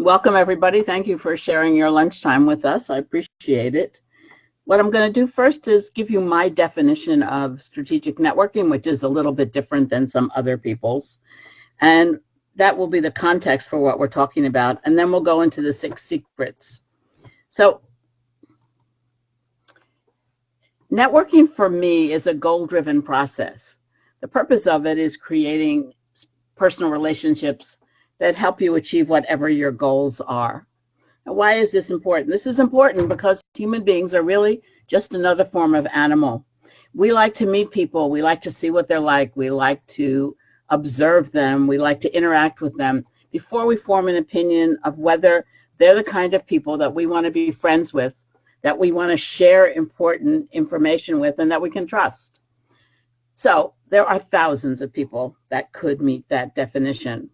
Welcome, everybody. Thank you for sharing your lunchtime with us. I appreciate it. What I'm going to do first is give you my definition of strategic networking, which is a little bit different than some other people's. And that will be the context for what we're talking about. And then we'll go into the 6 secrets. So networking for me is a goal-driven process. The purpose of it is creating personal relationships that help you achieve whatever your goals are. Now, why is this important? This is important because human beings are really just another form of animal. We like to meet people. We like to see what they're like. We like to observe them. We like to interact with them before we form an opinion of whether they're the kind of people that we want to be friends with, that we want to share important information with, and that we can trust. So there are thousands of people that could meet that definition.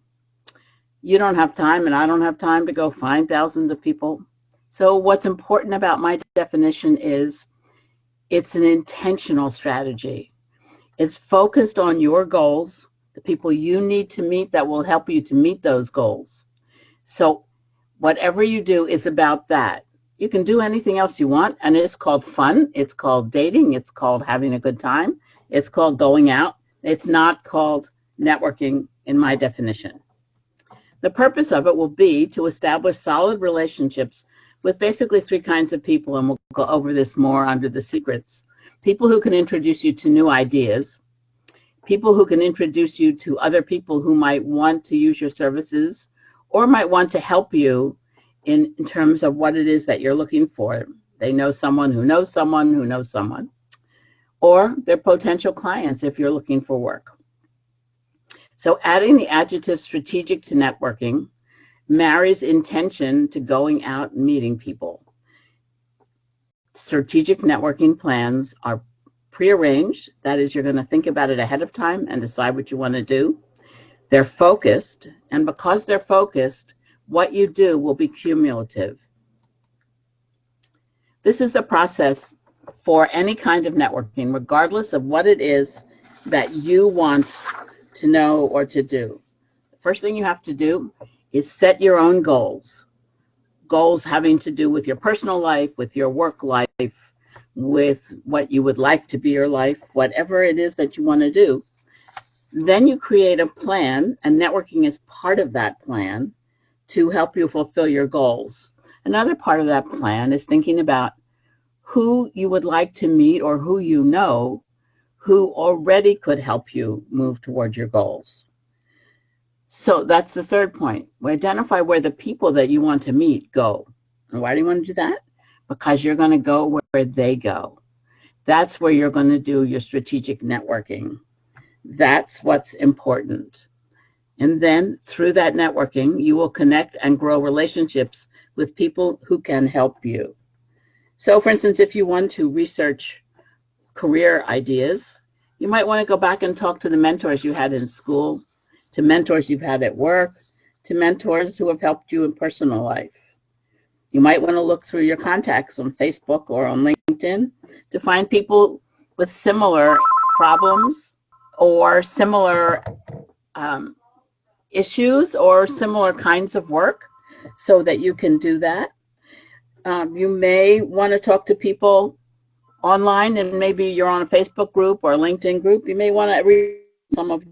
You don't have time, and I don't have time to go find thousands of people. So what's important about my definition is it's an intentional strategy. It's focused on your goals, the people you need to meet that will help you to meet those goals. So whatever you do is about that. You can do anything else you want, and it's called fun. It's called dating. It's called having a good time. It's called going out. It's not called networking in my definition. The purpose of it will be to establish solid relationships with basically 3 kinds of people, and we'll go over this more under the secrets. People who can introduce you to new ideas, people who can introduce you to other people who might want to use your services or might want to help you in terms of what it is that you're looking for. They know someone who knows someone who knows someone, or they're potential clients if you're looking for work. So adding the adjective strategic to networking marries intention to going out and meeting people. Strategic networking plans are prearranged. That is, you're going to think about it ahead of time and decide what you want to do. They're focused, and because they're focused, what you do will be cumulative. This is the process for any kind of networking, regardless of what it is that you want to know or to do. The first thing you have to do is set your own goals. Goals having to do with your personal life, with your work life, with what you would like to be your life, whatever it is that you want to do. Then you create a plan, and networking is part of that plan to help you fulfill your goals. Another part of that plan is thinking about who you would like to meet or who you know who already could help you move toward your goals. So that's the third point. We identify where the people that you want to meet go. And why do you want to do that? Because you're going to go where they go. That's where you're going to do your strategic networking. That's what's important. And then through that networking, you will connect and grow relationships with people who can help you. So for instance, if you want to research career ideas, you might want to go back and talk to the mentors you had in school, to mentors you've had at work, to mentors who have helped you in personal life. You might want to look through your contacts on Facebook or on LinkedIn to find people with similar problems or similar issues or similar kinds of work so that you can do that. You may want to talk to people online, and maybe you're on a Facebook group or a LinkedIn group. You may want to read some of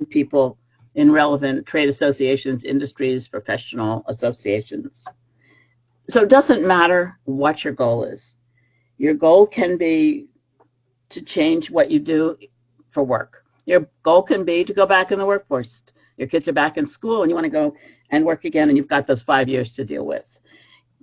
people in relevant trade associations, industries, professional associations. So it doesn't matter what your goal is. Your goal can be to change what you do for work. Your goal can be to go back in the workforce. Your kids are back in school and you want to go and work again, and you've got those 5 years to deal with.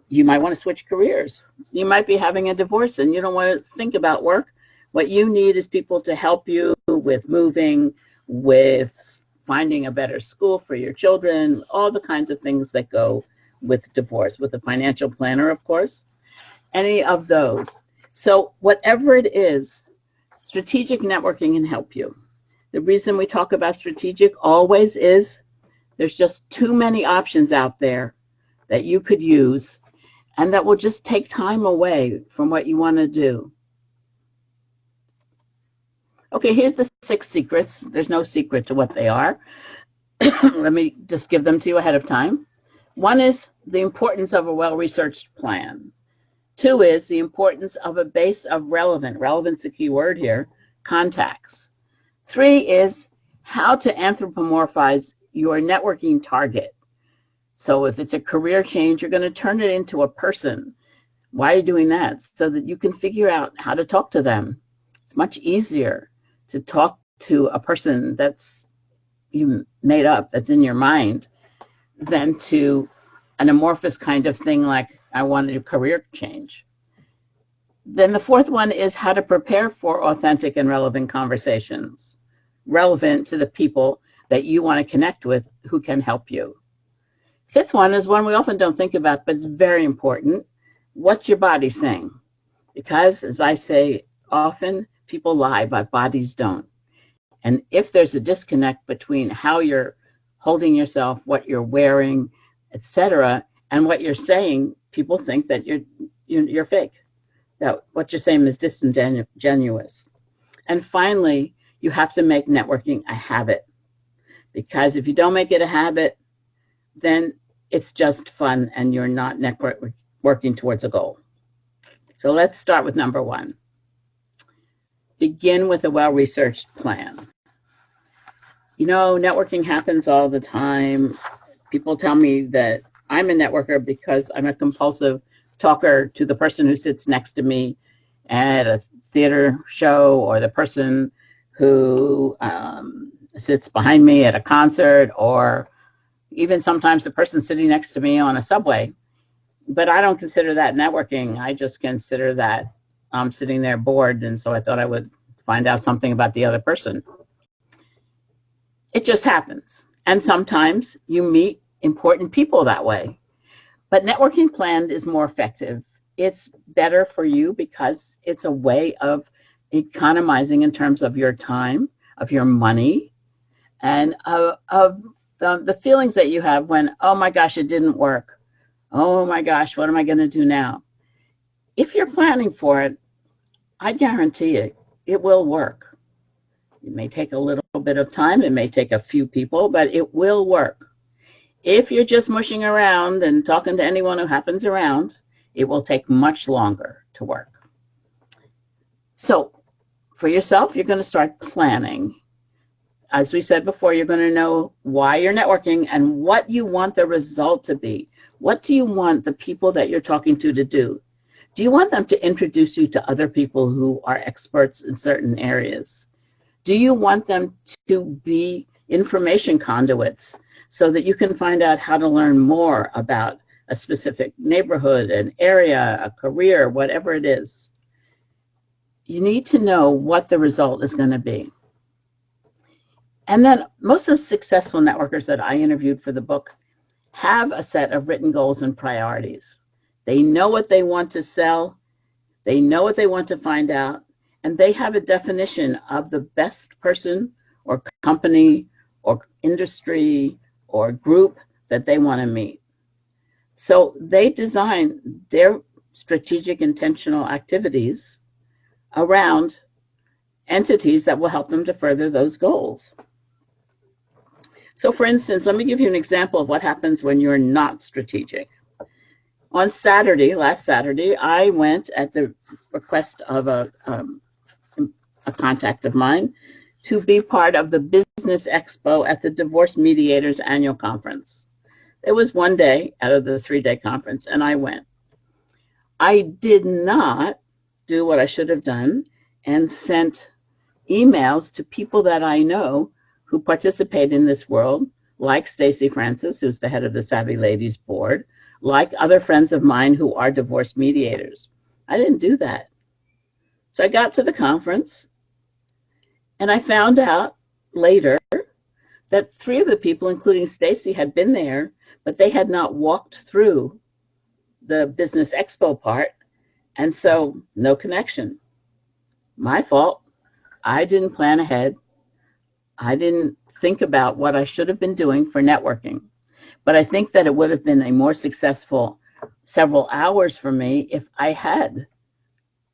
You might want to switch careers. You might be having a divorce and you don't want to think about work. What you need is people to help you with moving, with finding a better school for your children, all the kinds of things that go with divorce, with a financial planner, of course, any of those. So whatever it is, strategic networking can help you. The reason we talk about strategic always is there's just too many options out there that you could use, and that will just take time away from what you want to do. Okay, here's the 6 secrets. There's no secret to what they are. Let me just give them to you ahead of time. 1 is the importance of a well-researched plan. 2 is the importance of a base of relevant's the key word here, contacts. 3 is how to anthropomorphize your networking target. So if it's a career change, you're going to turn it into a person. Why are you doing that? So that you can figure out how to talk to them. It's much easier to talk to a person that's you made up, that's in your mind, than to an amorphous kind of thing like I wanted a career change. Then the 4th one is how to prepare for authentic and relevant conversations, relevant to the people that you want to connect with who can help you. 5th one is one we often don't think about, but it's very important. What's your body saying? Because, as I say often, people lie, but bodies don't. And if there's a disconnect between how you're holding yourself, what you're wearing, etc., and what you're saying, people think that you're fake, that what you're saying is disingenuous. And finally, you have to make networking a habit, because if you don't make it a habit, then it's just fun and you're not working towards a goal. So let's start with number 1. Begin with a well-researched plan. You know, networking happens all the time. People tell me that I'm a networker because I'm a compulsive talker to the person who sits next to me at a theater show, or the person who sits behind me at a concert, or even sometimes the person sitting next to me on a subway. But I don't consider that networking. I just consider that I'm sitting there bored, and so I thought I would find out something about the other person. It just happens. And sometimes you meet important people that way. But networking planned is more effective. It's better for you because it's a way of economizing in terms of your time, of your money, and of the feelings that you have when, oh my gosh, it didn't work. Oh my gosh, what am I going to do now? If you're planning for it, I guarantee it will work. It may take a little bit of time. It may take a few people, but it will work. If you're just mushing around and talking to anyone who happens around, it will take much longer to work. So for yourself, you're going to start planning. As we said before, you're going to know why you're networking and what you want the result to be. What do you want the people that you're talking to do? Do you want them to introduce you to other people who are experts in certain areas? Do you want them to be information conduits so that you can find out how to learn more about a specific neighborhood, an area, a career, whatever it is? You need to know what the result is going to be. And then most of the successful networkers that I interviewed for the book have a set of written goals and priorities. They know what they want to sell, they know what they want to find out, and they have a definition of the best person or company or industry or group that they want to meet. So they design their strategic intentional activities around entities that will help them to further those goals. So for instance, let me give you an example of what happens when you're not strategic. On Saturday, last Saturday, I went at the request of a contact of mine to be part of the Business Expo at the Divorce Mediators Annual Conference. It was one day out of the 3-day conference, and I went. I did not do what I should have done and sent emails to people that I know who participate in this world, like Stacy Francis, who's the head of the Savvy Ladies Board, like other friends of mine who are divorce mediators. I didn't do that. So I got to the conference, and I found out later that 3 of the people, including Stacy, had been there, but they had not walked through the Business Expo part, and so no connection. My fault. I didn't plan ahead. I didn't think about what I should have been doing for networking. But I think that it would have been a more successful several hours for me if I had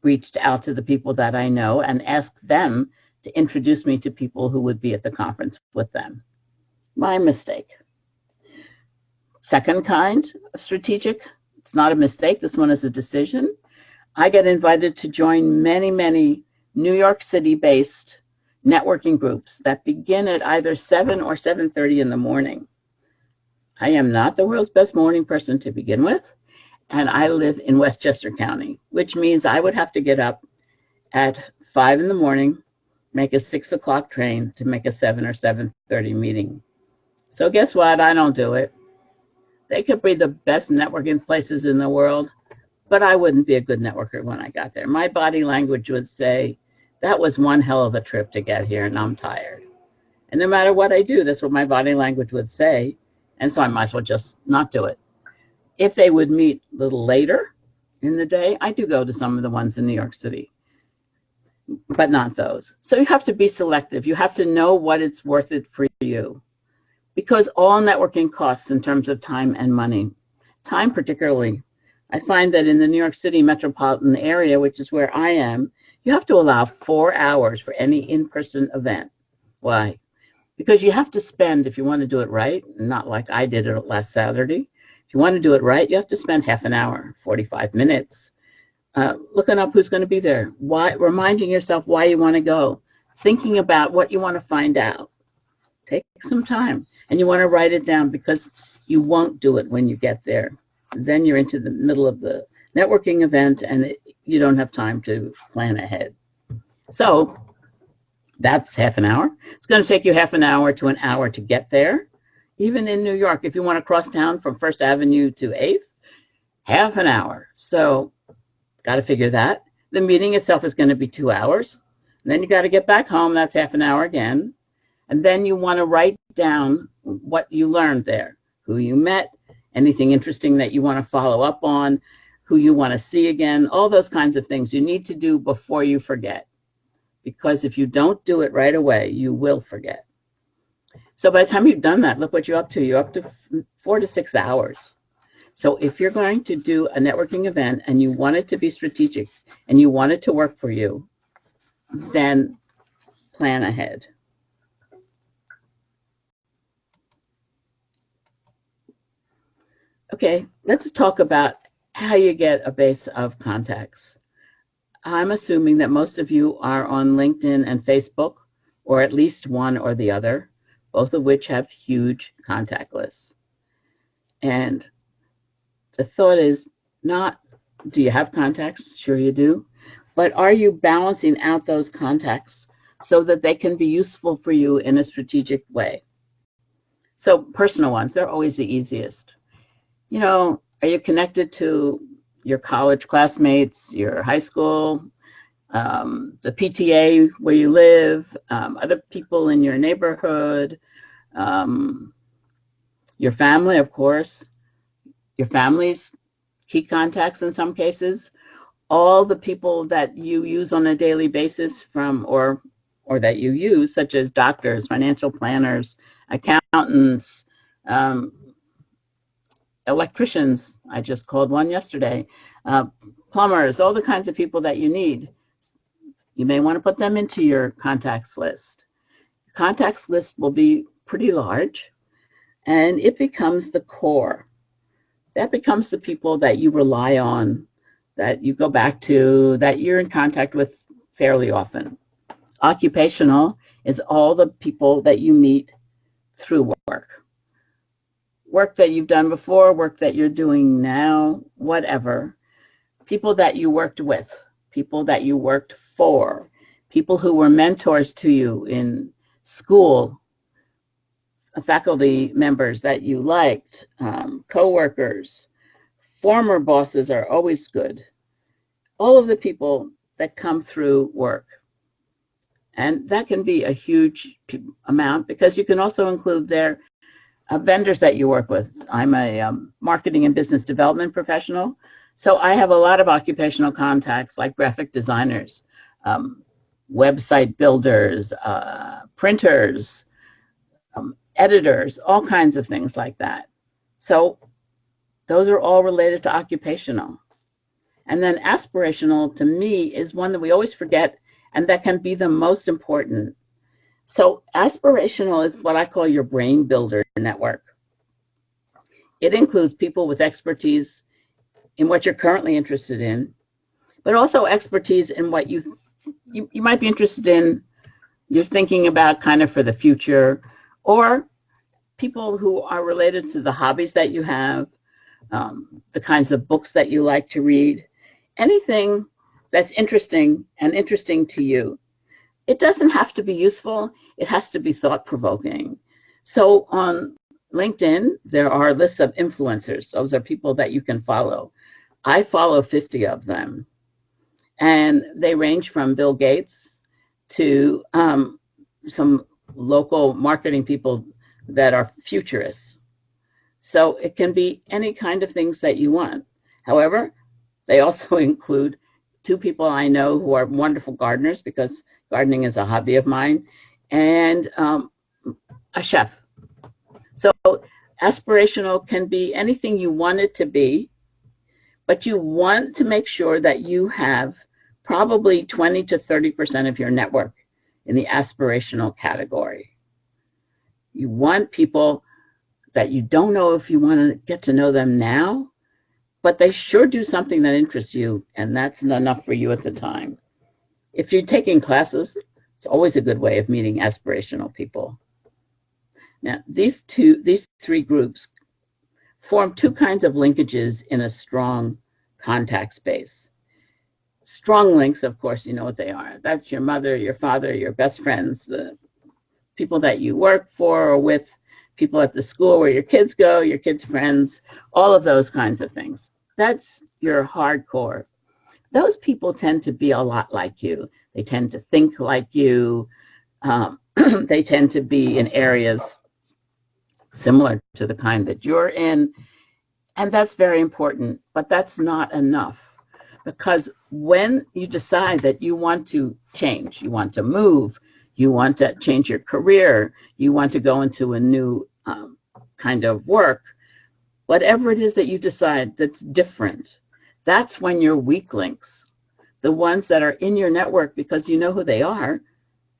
reached out to the people that I know and asked them to introduce me to people who would be at the conference with them. My mistake. Second kind of strategic, it's not a mistake, this one is a decision. I get invited to join many New York City-based networking groups that begin at either 7 or 7:30 in the morning. I am not the world's best morning person to begin with, and I live in Westchester County, which means I would have to get up at 5 in the morning, make a 6 o'clock train to make a 7 or 7:30 meeting. So guess what? I don't do it. They could be the best networking places in the world, but I wouldn't be a good networker when I got there. My body language would say, that was one hell of a trip to get here and I'm tired. And no matter what I do, that's what my body language would say. And so I might as well just not do it. If they would meet a little later in the day, I do go to some of the ones in New York City, but not those. So you have to be selective. You have to know what it's worth it for you, because all networking costs in terms of time and money. Time particularly. I find that in the New York City metropolitan area, which is where I am, you have to allow 4 hours for any in-person event. Why? Because you have to spend, if you want to do it right, not like I did it last Saturday, if you want to do it right, you have to spend half an hour, 45 minutes, looking up who's going to be there, why, reminding yourself why you want to go, thinking about what you want to find out. Take some time, and you want to write it down because you won't do it when you get there. Then you're into the middle of the networking event and you don't have time to plan ahead. So that's half an hour. It's going to take you half an hour to an hour to get there. Even in New York, if you want to cross town from First Avenue to 8th, half an hour. So got to figure that. The meeting itself is going to be 2 hours. And then you got to get back home. That's half an hour again. And then you want to write down what you learned there, who you met, anything interesting that you want to follow up on, who you want to see again, all those kinds of things you need to do before you forget. Because if you don't do it right away, you will forget. So by the time you've done that, look what you're up to. You're up to 4 to 6 hours. So if you're going to do a networking event and you want it to be strategic and you want it to work for you, then plan ahead. Okay, let's talk about how you get a base of contacts. I'm assuming that most of you are on LinkedIn and Facebook, or at least one or the other, both of which have huge contact lists. And the thought is not, do you have contacts? Sure you do. But are you balancing out those contacts so that they can be useful for you in a strategic way? So personal ones, they're always the easiest. You know, are you connected to your college classmates, your high school, the PTA where you live, other people in your neighborhood, your family, of course, your family's key contacts in some cases, all the people that you use on a daily basis from, or that you use, such as doctors, financial planners, accountants, electricians, I just called one yesterday, plumbers, all the kinds of people that you need. You may want to put them into your contacts list. Your contacts list will be pretty large, and it becomes the core. That becomes the people that you rely on, that you go back to, that you're in contact with fairly often. Occupational is all the people that you meet through work. Work that you've done before, work that you're doing now, whatever. People that you worked with, people that you worked for, people who were mentors to you in school, faculty members that you liked, coworkers, former bosses are always good. All of the people that come through work. And that can be a huge amount because you can also include their vendors that you work with. I'm a marketing and business development professional, so I have a lot of occupational contacts like graphic designers, website builders, printers, editors, all kinds of things like that. So those are all related to occupational. And then aspirational, to me, is one that we always forget and that can be the most important. So aspirational is what I call your brain builder network. It includes people with expertise in what you're currently interested in, but also expertise in what you might be interested in, you're thinking about kind of for the future, or people who are related to the hobbies that you have, the kinds of books that you like to read, anything that's interesting to you. It doesn't have to be useful. It has to be thought-provoking. So on LinkedIn, there are lists of influencers. Those are people that you can follow. I follow 50 of them, and they range from Bill Gates to some local marketing people that are futurists. So it can be any kind of things that you want. However, they also include 2 people I know who are wonderful gardeners, because gardening is a hobby of mine, and a chef. So aspirational can be anything you want it to be, but you want to make sure that you have probably 20 to 30% of your network in the aspirational category. You want people that you don't know if you want to get to know them now, but they sure do something that interests you, and that's enough for you at the time. If you're taking classes, it's always a good way of meeting aspirational people. Now, these 3 groups form 2 kinds of linkages in a strong contact space. Strong links, of course, you know what they are. That's your mother, your father, your best friends, the people that you work for or with, people at the school where your kids go, your kids' friends, all of those kinds of things. That's your hardcore. Those people tend to be a lot like you. They tend to think like you. They tend to be in areas similar to the kind that you're in. And that's very important, but that's not enough. Because when you decide that you want to change, you want to move, you want to change your career, you want to go into a new kind of work, whatever it is that you decide that's different, that's when your weak links, the ones that are in your network because you know who they are,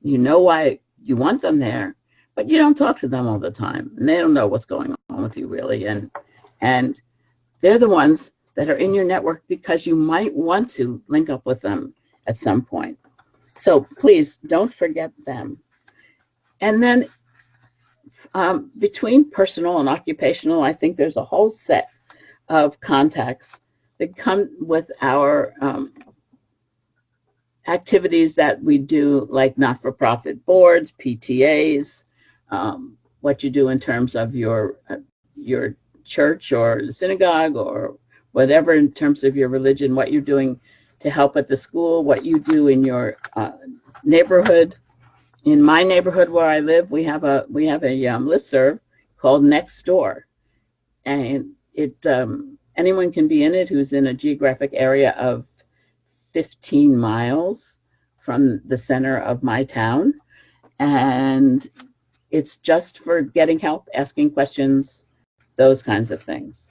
you know why you want them there, but you don't talk to them all the time, and they don't know what's going on with you really, and they're the ones that are in your network because you might want to link up with them at some point. So please don't forget them. And then between personal and occupational, I think there's a whole set of contacts that come with our activities that we do, like not-for-profit boards, PTAs, what you do in terms of your church or synagogue or whatever in terms of your religion, what you're doing to help at the school, what you do in your neighborhood. In my neighborhood where I live, we have a listserv called Next Door, and it anyone can be in it who's in a geographic area of 15 miles from the center of my town, and it's just for getting help, asking questions, those kinds of things,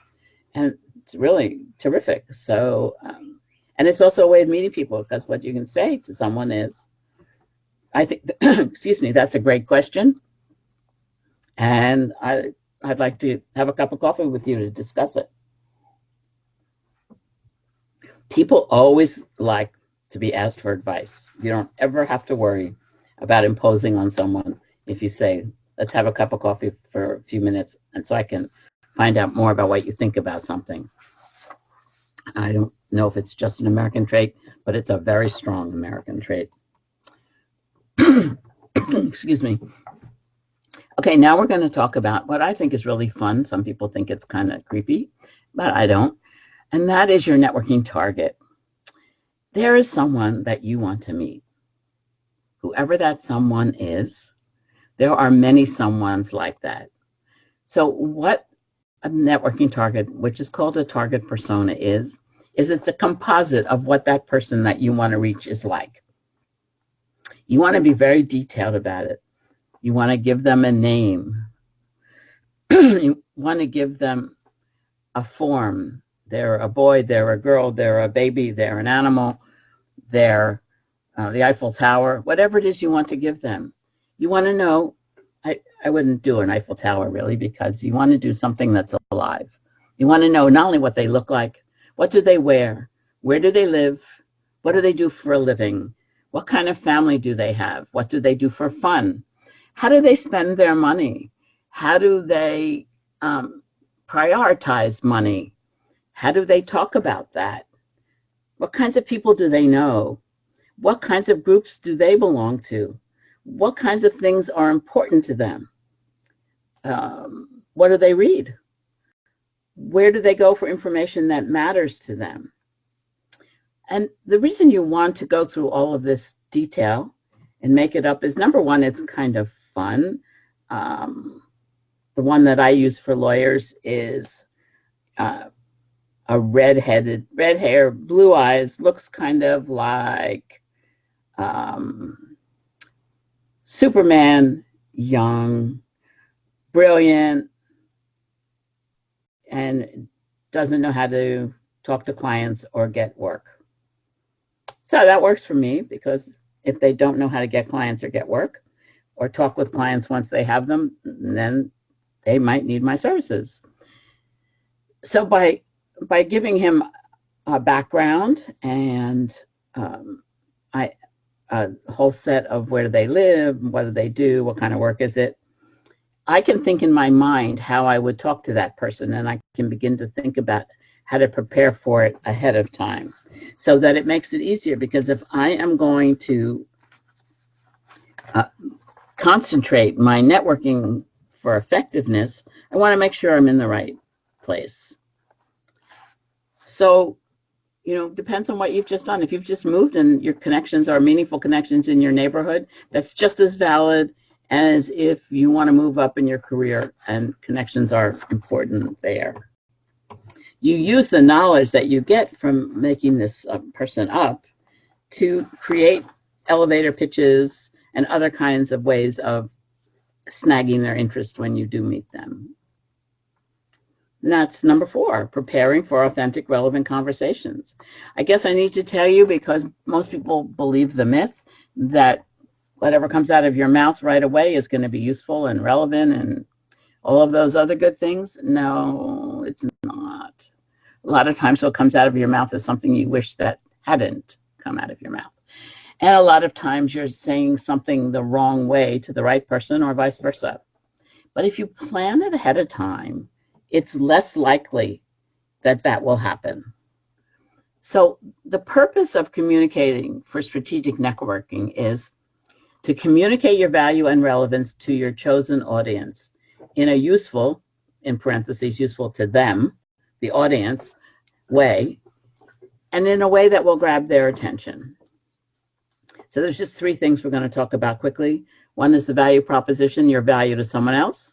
and it's really terrific. So, and it's also a way of meeting people, because what you can say to someone is, I think, excuse me, that's a great question, and I'd like to have a cup of coffee with you to discuss it. People always like to be asked for advice. You don't ever have to worry about imposing on someone if you say, let's have a cup of coffee for a few minutes, and so I can find out more about what you think about something. I don't know if it's just an American trait, but it's a very strong American trait. Excuse me. Okay, now we're going to talk about what I think is really fun. Some people think it's kind of creepy, but I don't. And that is your networking target. There is someone that you want to meet. Whoever that someone is, there are many someones like that. So what a networking target, which is called a target persona, is it's a composite of what that person that you want to reach is like. You want to be very detailed about it. You want to give them a name. You want to give them a form. They're a boy, they're a girl, they're a baby, they're an animal, they're the Eiffel Tower, whatever it is you want to give them. You want to know, I wouldn't do an Eiffel Tower really, because you want to do something that's alive. You want to know not only what they look like, what do they wear, where do they live, what do they do for a living, what kind of family do they have, what do they do for fun, how do they spend their money, how do they prioritize money, how do they talk about that, what kinds of people do they know, what kinds of groups do they belong to, what kinds of things are important to them, what do they read, where do they go for information that matters to them. And the reason you want to go through all of this detail and make it up is, number one, it's kind of fun. The one that I use for lawyers is a red hair, blue eyes, looks kind of like Superman, young, brilliant, and doesn't know how to talk to clients or get work. So that works for me, because if they don't know how to get clients or get work or talk with clients once they have them, then they might need my services. So by giving him a background and a whole set of where do they live, what do they do, what kind of work is it, I can think in my mind how I would talk to that person, and I can begin to think about how to prepare for it ahead of time, so that it makes it easier. Because if I am going to concentrate my networking for effectiveness, I want to make sure I'm in the right place. So, depends on what you've just done. If you've just moved and your connections are meaningful connections in your neighborhood, that's just as valid as if you want to move up in your career and connections are important there. You use the knowledge that you get from making this person up to create elevator pitches and other kinds of ways of snagging their interest when you do meet them. And that's number 4, preparing for authentic, relevant conversations. I guess I need to tell you, because most people believe the myth that whatever comes out of your mouth right away is going to be useful and relevant and all of those other good things. No, it's not. A lot of times what comes out of your mouth is something you wish that hadn't come out of your mouth. And a lot of times you're saying something the wrong way to the right person or vice versa. But if you plan it ahead of time, it's less likely that that will happen. So the purpose of communicating for strategic networking is to communicate your value and relevance to your chosen audience in a useful, in parentheses, useful to them, the audience, way, and in a way that will grab their attention. So there's just 3 things we're going to talk about quickly. One is the value proposition, your value to someone else.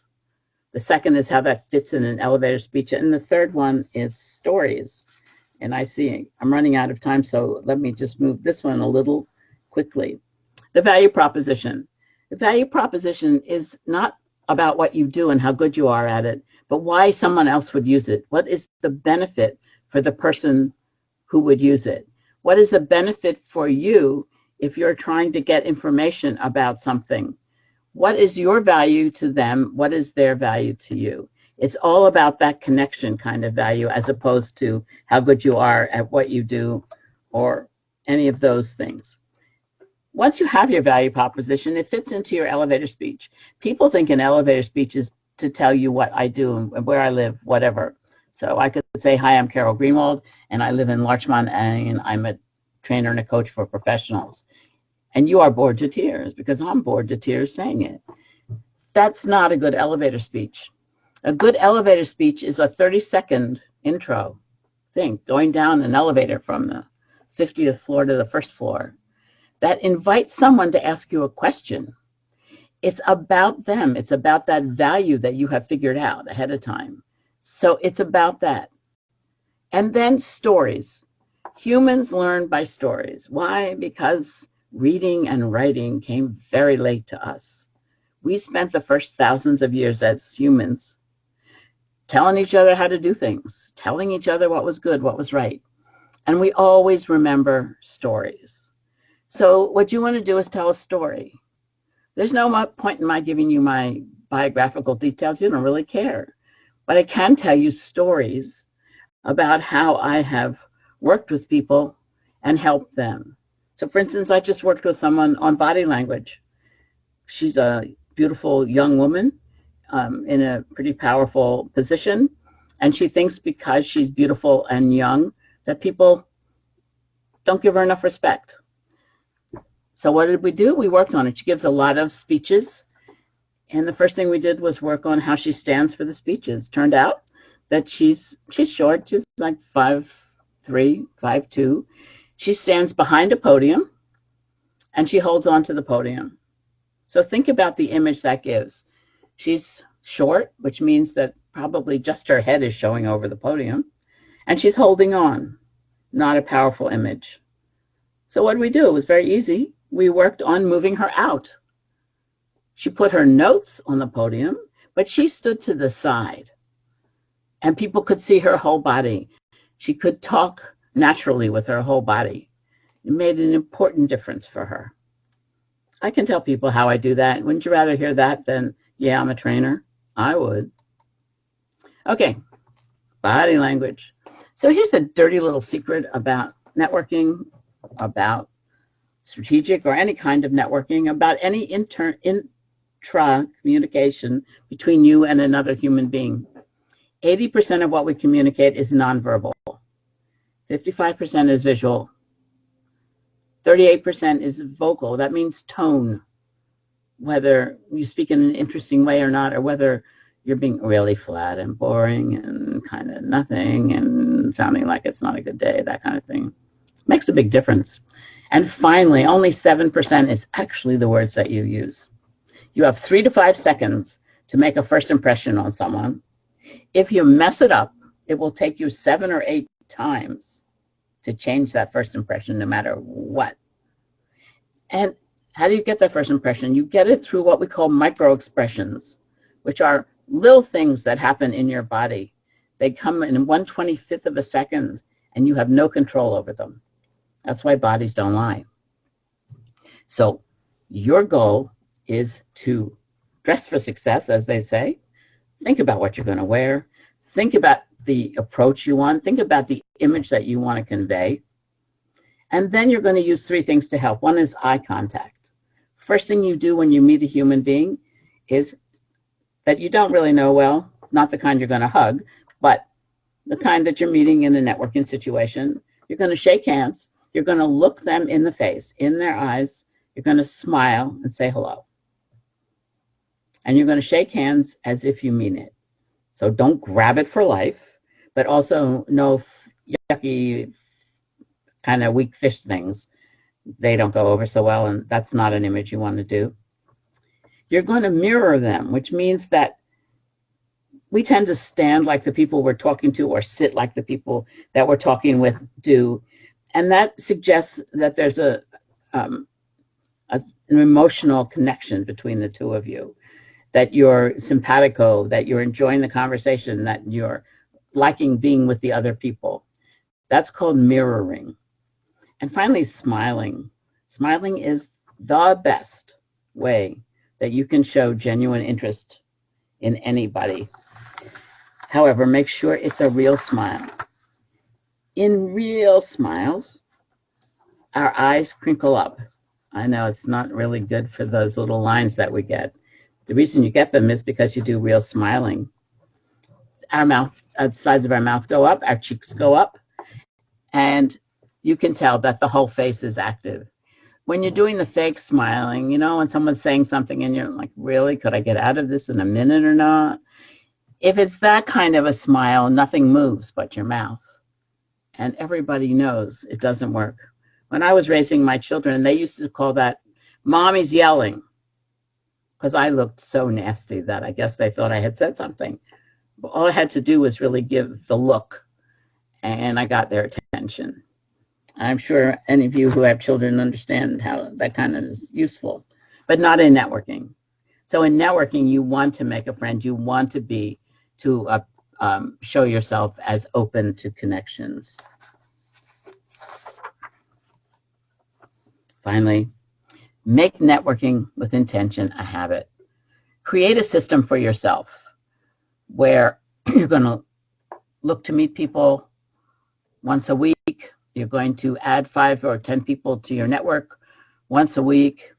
The second is how that fits in an elevator speech. And the third one is stories. And I see I'm running out of time, so let me just move this one a little quickly. The value proposition. The value proposition is not about what you do and how good you are at it, but why someone else would use it. What is the benefit for the person who would use it? What is the benefit for you if you're trying to get information about something? What is your value to them? What is their value to you? It's all about that connection kind of value, as opposed to how good you are at what you do or any of those things. Once you have your value proposition, it fits into your elevator speech. People think an elevator speech is to tell you what I do and where I live, whatever. So I could say, hi, I'm Carol Greenwald, and I live in Larchmont, and I'm a trainer and a coach for professionals. And you are bored to tears, because I'm bored to tears saying it. That's not a good elevator speech. A good elevator speech is a 30-second intro. Think, going down an elevator from the 50th floor to the first floor, that invites someone to ask you a question. It's about them. It's about that value that you have figured out ahead of time. So it's about that. And then stories. Humans learn by stories. Why? Because reading and writing came very late to us. We spent the first thousands of years as humans telling each other how to do things, telling each other what was good, what was right. And we always remember stories. So what you want to do is tell a story. There's no point in my giving you my biographical details. You don't really care. But I can tell you stories about how I have worked with people and helped them. So for instance, I just worked with someone on body language. She's a beautiful young woman in a pretty powerful position. And she thinks because she's beautiful and young that people don't give her enough respect. So what did we do? We worked on it. She gives a lot of speeches. And the first thing we did was work on how she stands for the speeches. Turned out that she's short. She's like 5'3", 5'2". She stands behind a podium and she holds on to the podium. So think about the image that gives. She's short, which means that probably just her head is showing over the podium, and she's holding on. Not a powerful image. So what did we do? It was very easy. We worked on moving her out. She put her notes on the podium, but she stood to the side and people could see her whole body. She could talk naturally with her whole body. It made an important difference for her. I can tell people how I do that. Wouldn't you rather hear that than, yeah, I'm a trainer? I would. Okay, body language. So here's a dirty little secret about networking, about strategic or any kind of networking, about any intra-communication between you and another human being. 80% of what we communicate is nonverbal. 55% is visual. 38% is vocal. That means tone, whether you speak in an interesting way or not, or whether you're being really flat and boring and kind of nothing and sounding like it's not a good day, that kind of thing. Makes a big difference. And finally, only 7% is actually the words that you use. You have 3 to 5 seconds to make a first impression on someone. If you mess it up, it will take you 7 or 8 times to change that first impression, no matter what. And how do you get that first impression? You get it through what we call micro expressions, which are little things that happen in your body. They come in 1/25th of a second, and you have no control over them. That's why bodies don't lie. So your goal is to dress for success, as they say. Think about what you're going to wear. Think about the approach you want. Think about the image that you want to convey. And then you're going to use 3 things to help. One is eye contact. First thing you do when you meet a human being is that you don't really know well, not the kind you're going to hug, but the kind that you're meeting in a networking situation. You're going to shake hands. You're going to look them in the face, in their eyes. You're going to smile and say hello. And you're going to shake hands as if you mean it. So don't grab it for life, but also no yucky kind of weak fish things. They don't go over so well, and that's not an image you want to do. You're going to mirror them, which means that we tend to stand like the people we're talking to or sit like the people that we're talking with do. And that suggests that there's an emotional connection between the two of you, that you're simpatico, that you're enjoying the conversation, that you're liking being with the other people. That's called mirroring. And finally, smiling. Smiling is the best way that you can show genuine interest in anybody. However, make sure it's a real smile. In real smiles, our eyes crinkle up. I know it's not really good for those little lines that we get. The reason you get them is because you do real smiling. Our mouth, the sides of our mouth go up, our cheeks go up, and you can tell that the whole face is active. When you're doing the fake smiling, you know, when someone's saying something and you're like, really, could I get out of this in a minute or not? If it's that kind of a smile, nothing moves but your mouth. And everybody knows it doesn't work. When I was raising my children, they used to call that mommy's yelling, because I looked so nasty that I guess they thought I had said something. But all I had to do was really give the look, and I got their attention. I'm sure any of you who have children understand how that kind of is useful, but not in networking. So in networking, you want to make a friend. You want to show yourself as open to connections. Finally, make networking with intention a habit. Create a system for yourself where you're going to look to meet people once a week. You're going to add 5 or 10 people to your network once a week.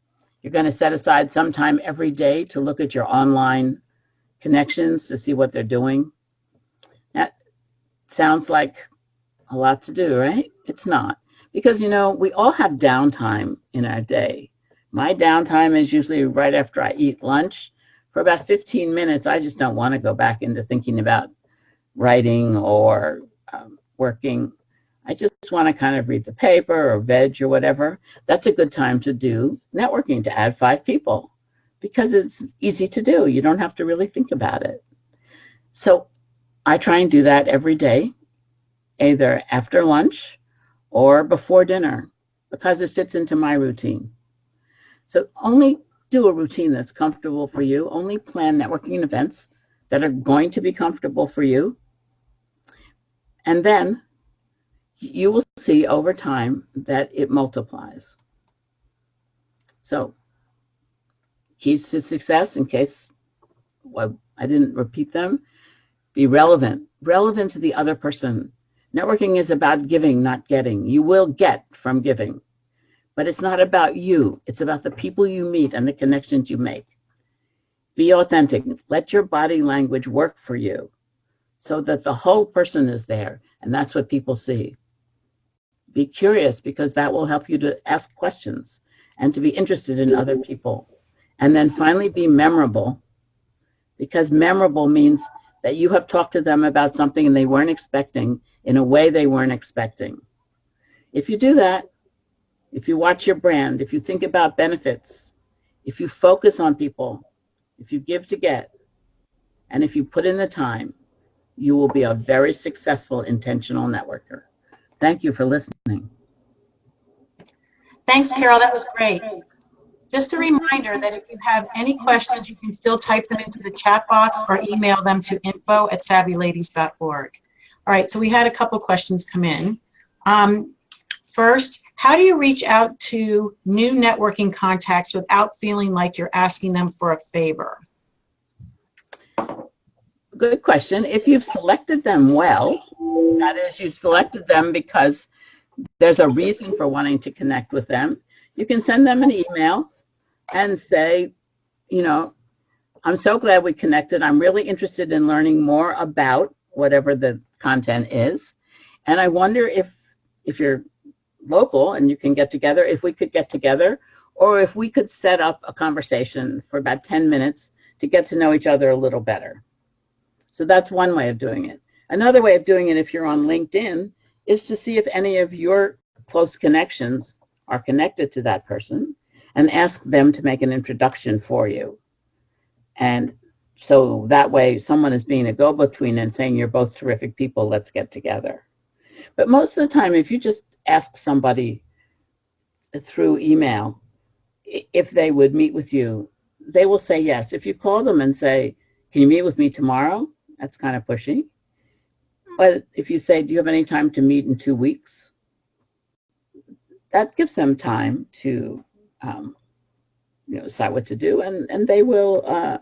You're going to set aside some time every day to look at your online connections to see what they're doing. That sounds like a lot to do, right? It's not. Because, you know, we all have downtime in our day. My downtime is usually right after I eat lunch. For about 15 minutes, I just don't want to go back into thinking about writing or working. I just want to kind of read the paper or veg or whatever. That's a good time to do networking, to add 5 people, because it's easy to do. You don't have to really think about it. So I try and do that every day, either after lunch or before dinner, because it fits into my routine. So only do a routine that's comfortable for you. Only plan networking events that are going to be comfortable for you. And then you will see over time that it multiplies. So keys to success, in case I didn't repeat them: be relevant to the other person. Networking is about giving, not getting. You will get from giving, but it's not about you. It's about the people you meet and the connections you make. Be authentic. Let your body language work for you so that the whole person is there, and that's what people see. Be curious, because that will help you to ask questions and to be interested in other people. And then finally, be memorable, because memorable means that you have talked to them about something and they weren't expecting, in a way they weren't expecting. If you do that, if you watch your brand, if you think about benefits, if you focus on people, if you give to get, and if you put in the time, you will be a very successful intentional networker. Thank you for listening. Thanks, Carol. That was great. Just a reminder that if you have any questions, you can still type them into the chat box or email them to info@savvyladies.org. All right, so we had a couple questions come in. First, how do you reach out to new networking contacts without feeling like you're asking them for a favor? Good question. If you've selected them well, that is, you've selected them because there's a reason for wanting to connect with them, you can send them an email and say, you know, I'm so glad we connected. I'm really interested in learning more about whatever the content is. And I wonder if you're local and you can get together, if we could get together, or if we could set up a conversation for about 10 minutes to get to know each other a little better. So that's one way of doing it. Another way of doing it, if you're on LinkedIn, is to see if any of your close connections are connected to that person and ask them to make an introduction for you. And so that way someone is being a go-between and saying, you're both terrific people, let's get together. But most of the time, if you just ask somebody through email if they would meet with you, they will say yes. If you call them and say, can you meet with me tomorrow? That's kind of pushy. But if you say, do you have any time to meet in 2 weeks? That gives them time to decide what to do, and they will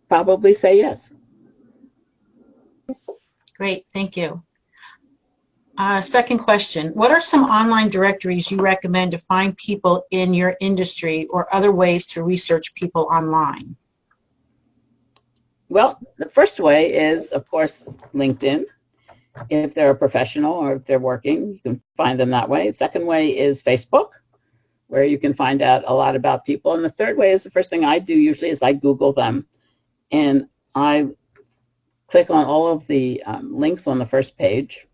probably say yes. Great, thank you. Second question, what are some online directories you recommend to find people in your industry or other ways to research people online? Well, the first way is, of course, LinkedIn. If they're a professional or if they're working, you can find them that way. The second way is Facebook, where you can find out a lot about people. And the third way is, the first thing I do usually is I Google them, and I click on all of the links on the first page,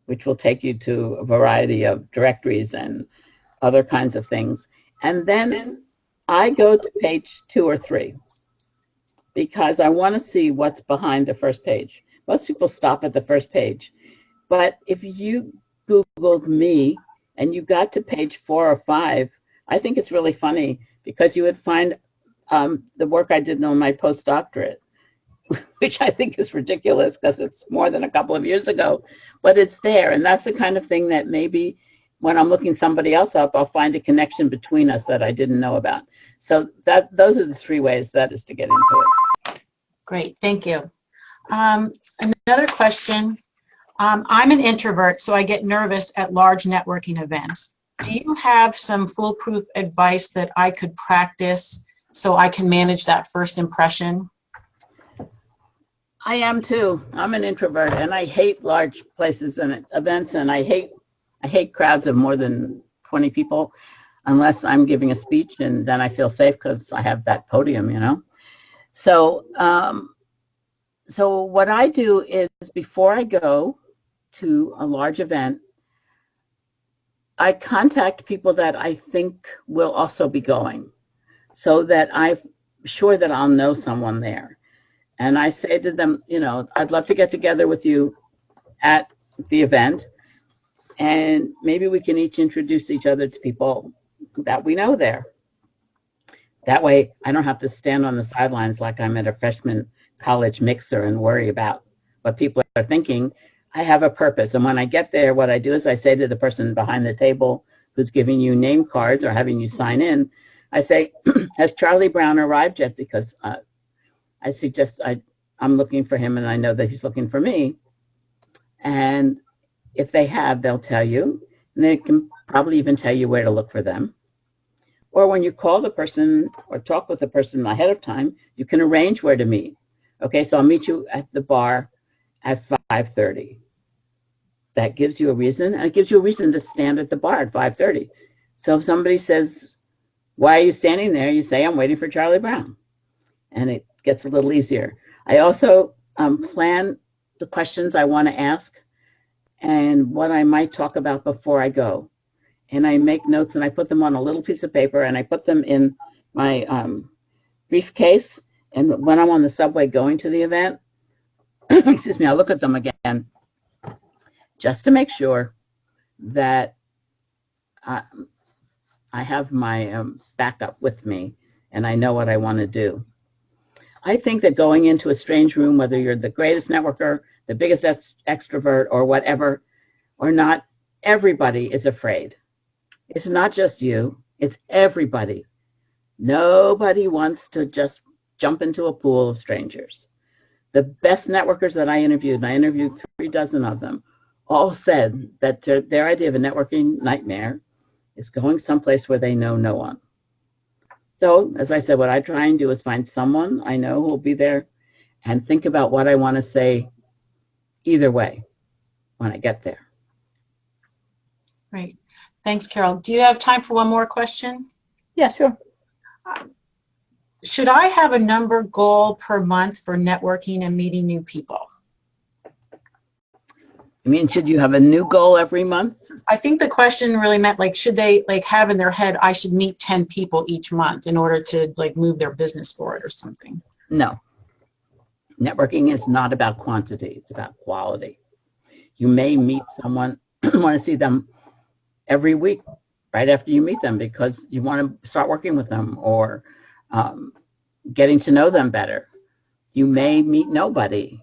which will take you to a variety of directories and other kinds of things. And then I go to page 2 or 3 because I want to see what's behind the first page. Most people stop at the first page. But if you Googled me and you got to page 4 or 5, I think it's really funny because you would find the work I did on my postdoctorate, which I think is ridiculous because it's more than a couple of years ago, but it's there. And that's the kind of thing that maybe when I'm looking somebody else up, I'll find a connection between us that I didn't know about. So those are the three ways that is to get into it. Great, thank you. Another question. I'm an introvert, so I get nervous at large networking events. Do you have some foolproof advice that I could practice so I can manage that first impression? I am too. I'm an introvert, and I hate large places and events, and I hate crowds of more than 20 people, unless I'm giving a speech, and then I feel safe because I have that podium, you know. So, so what I do is before I go to a large event, I contact people that I think will also be going, so that I'm sure that I'll know someone there. And I say to them, you know, I'd love to get together with you at the event, and maybe we can each introduce each other to people that we know there. That way, I don't have to stand on the sidelines like I'm at a freshman college mixer and worry about what people are thinking. I have a purpose. And when I get there, what I do is I say to the person behind the table who's giving you name cards or having you sign in, I say, has Charlie Brown arrived yet? Because I suggest I'm looking for him and I know that he's looking for me. And if they have, they'll tell you. And they can probably even tell you where to look for them. Or when you call the person or talk with the person ahead of time, you can arrange where to meet. Okay, so I'll meet you at the bar at 5:30. That gives you a reason, and it gives you a reason to stand at the bar at 5:30. So if somebody says, why are you standing there? You say, I'm waiting for Charlie Brown. And it gets a little easier. I also plan the questions I want to ask and what I might talk about before I go. And I make notes and I put them on a little piece of paper and I put them in my briefcase. And when I'm on the subway going to the event, excuse me, I'll look at them again just to make sure that I have my backup with me and I know what I want to do. I think that going into a strange room, whether you're the greatest networker, the biggest extrovert, or whatever, or not, everybody is afraid. It's not just you, it's everybody. Nobody wants to just jump into a pool of strangers. The best networkers that I interviewed, and I interviewed 36 of them, all said that their idea of a networking nightmare is going someplace where they know no one. So, as I said, what I try and do is find someone I know who will be there and think about what I want to say either way when I get there. Great. Thanks, Carol. Do you have time for one more question? Yeah, sure. Should I have a number goal per month for networking and meeting new people? I mean, should you have a new goal every month? I think the question really meant, like, should they have in their head, I should meet 10 people each month in order to move their business forward or something? No. Networking is not about quantity, it's about quality. You may meet someone, want to see them every week right after you meet them because you want to start working with them or getting to know them better. You may meet nobody,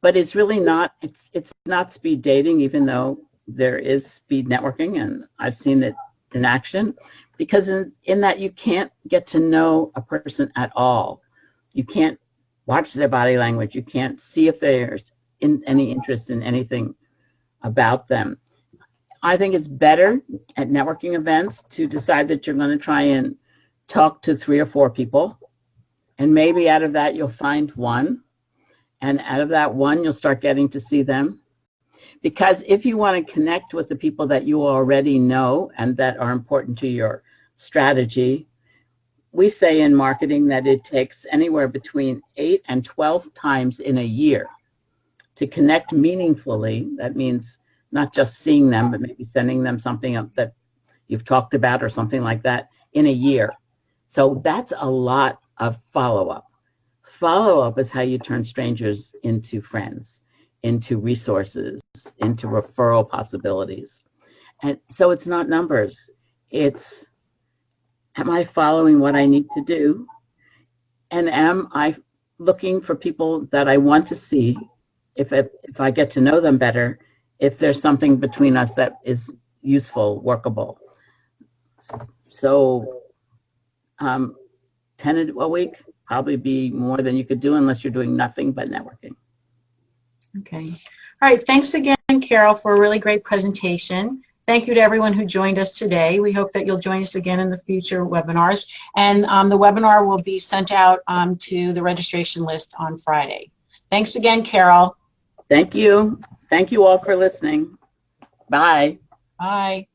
but it's really not, it's not speed dating, even though there is speed networking and I've seen it in action, because in that you can't get to know a person at all. You can't watch their body language. You can't see if there's any interest in anything about them. I think it's better at networking events to decide that you're going to try and talk to 3 or 4 people. And maybe out of that, you'll find one. And out of that one, you'll start getting to see them. Because if you want to connect with the people that you already know and that are important to your strategy, we say in marketing that it takes anywhere between 8 and 12 times in a year to connect meaningfully. That means not just seeing them, but maybe sending them something that you've talked about or something like that in a year. So that's a lot of follow-up. Follow-up is how you turn strangers into friends, into resources, into referral possibilities. And so it's not numbers. It's, am I following what I need to do? And am I looking for people that I want to see if I get to know them better, if there's something between us that is useful, workable. So 10 a week probably be more than you could do unless you're doing nothing but networking. Okay. All right. Thanks again, Carol, for a really great presentation. Thank you to everyone who joined us today. We hope that you'll join us again in the future webinars. And the webinar will be sent out to the registration list on Friday. Thanks again, Carol. Thank you. Thank you all for listening. Bye. Bye.